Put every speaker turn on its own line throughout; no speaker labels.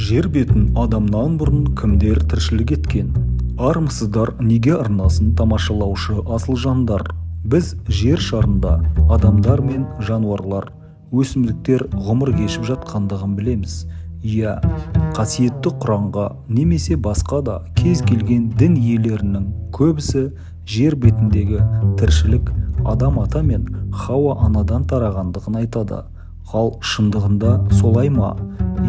Жер бетін адамнан бұрын кімдер тіршілік еткен? Армысыздар неге арнасын тамашалаушы асыл жандар. Біз жер шарында адамдар мен жануарлар, өсімдіктер ғұмыр кешіп жатқандығын білеміз. Иә, қасиетті Құранға немесе басқа да кез келген дін иелерінің көбісі жер бетіндегі тіршілік Адам ата мен Хауа анадан тарағандығын айтады. Ал шындығында солай ма?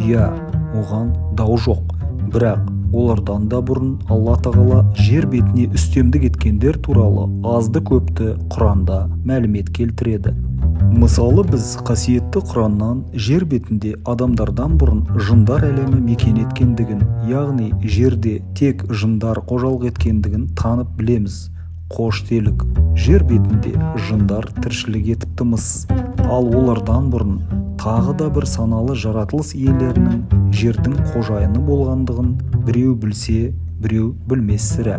Иә, оған дау жоқ. Бірақ олардан да бұрын Алла тағала жер бетіне үстемдік еткендер туралы азды көпті Құранда мәлімет келтіреді. Мысалы, біз қасиетті Құраннан жер бетінде адамдардан бұрын жындар әлемі мекен еткендігін, яғни жерде тек жындар қожалық еткендігін танып білеміз. Қош делік, жер бетінде жындар тіршілік етіпті-міс. Ал олардан бұрын тағы да бір саналы жаратылыс иелерінің жердің қожайыны болғандығын біреу білсе, біреу білмес сірә.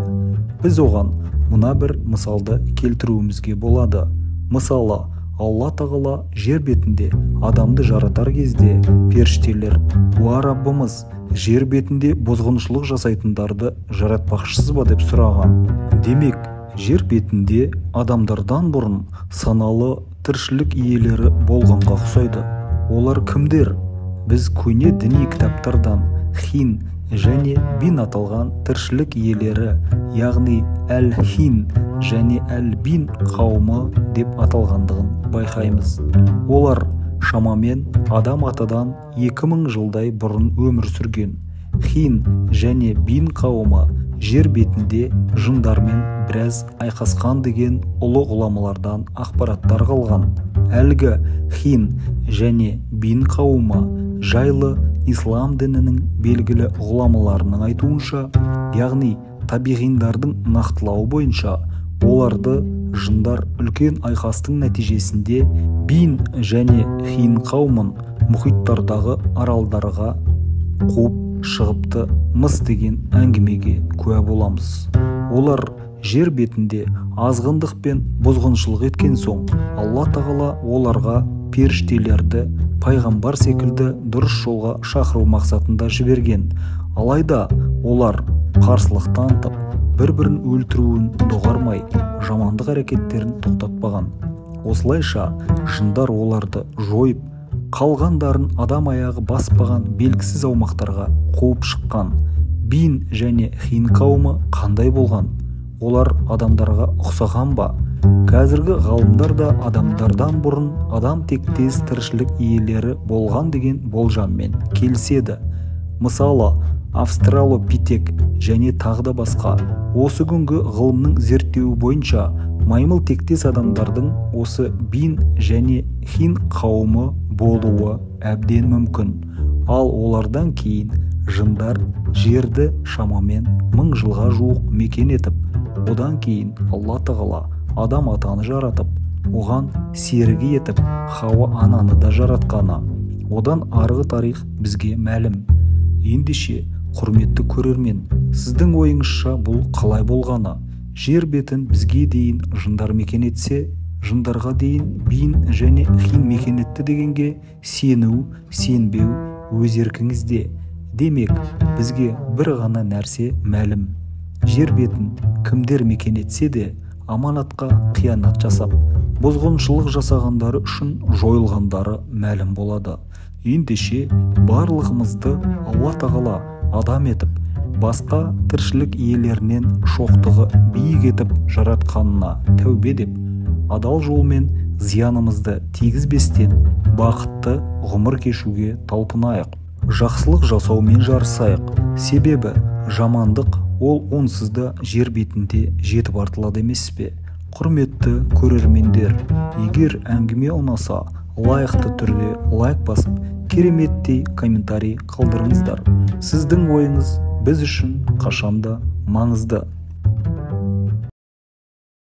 Біз оған мына бір мысалды келтіруімізге болады. Мысалы, Алла тағала жер бетінде адамды жаратар кезде періштелер: «Уа Раббымыз, жер бетінде бозғыншылық жасайтындарды жаратпақшысыз ба?» деп сұраған. Демек, жер бетінде адамдардан бұрын саналы тіршілік иелері болғанға ұқсайды. Олар кімдер? Біз көне діни кітаптардан хин және бин аталған тіршілік иелері, яғни әл-хин және әл-бин қауымы деп аталғандығын байқаймыз. Олар шамамен Адам атадан 2000 жылдай бұрын өмір сүрген. Хин және бин қауымы жер бетінде жындармен біраз айқасқан деген ұлы ғұламалардан ақпараттар қалған. Әлгі хин және бин қауымы жайлы ислам дінінің белгілі ғұламаларының айтуынша, яғни табиғиндардың нақтылауы бойынша, оларды жындар үлкен айқастың нәтижесінде бин және хин қауымын мұхиттардағы аралдарға қуып шығыпты мыс деген әңгімеге куә боламыз. Олар жер бетінде азғындық пен бұзғыншылық еткен соң, Алла тағала оларға періштелерді пайғамбар секілді дұрыс жолға шақыру мақсатында жіберген. Алайда олар қарсылық танытып, бір-бірін өлтіруін доғармай, жамандық әрекеттерін тоқтатпаған. Осылайша жындар оларды жойып, қалғандарын адам аяғы баспаған белгісіз аумақтарға қуып шыққан. Бин және хин қауымы қандай болған? Олар адамдарға ұқсаған ба? Қазіргі ғалымдар да адамдардан бұрын адам тектес тіршілік иелері болған деген болжаммен келіседі. Мысалы, австралопитек және тағы да басқа. Осы күнгі ғылымның зерттеуі бойынша маймыл тектес адамдардың осы бин және хин қауымы болуы әбден мүмкін. Ал олардан кейін жындар жерді шамамен 1000 жылға жуық мекен етіп, одан кейін Алла тағала Адам атаны жаратып, оған серігі етіп Хауа ананы да жаратқаны. Одан арғы тарих бізге мәлім. Ендеше, құрметті көрермен, сіздің ойыңызша бұл қалай болғаны? Жер бетін бізге дейін жындар мекен етсе, жындарға дейін бин және хин мекен етті дегенге сену, сенбеу өз еркіңізде. Демек, бізге бір ғана нәрсе мәлім. Жер бетін кімдер мекен етсе де, аманатқа қиянат жасап, бұзғыншылық жасағандары үшін жойылғандары мәлім болады. Ендеше, барлығымызды Алла тағала адам етіп, басқа тіршілік иелерінен шоқтығы биік етіп жаратқанына тәубе деп, адал жолмен зиянымызды тигізбестен бақытты ғұмыр кешуге талпынайық. Жақсылық жасаумен жарысайық. Себебі жамандық ол онсыз да жер бетінде жетіп артылады емес пе? Құрметті көрермендер, егер әңгіме ұнаса, лайықты түрде лайк басып, кереметтей комментарий қалдырыңыздар. Сіздің ойыңыз біз үшін қашанда маңызды.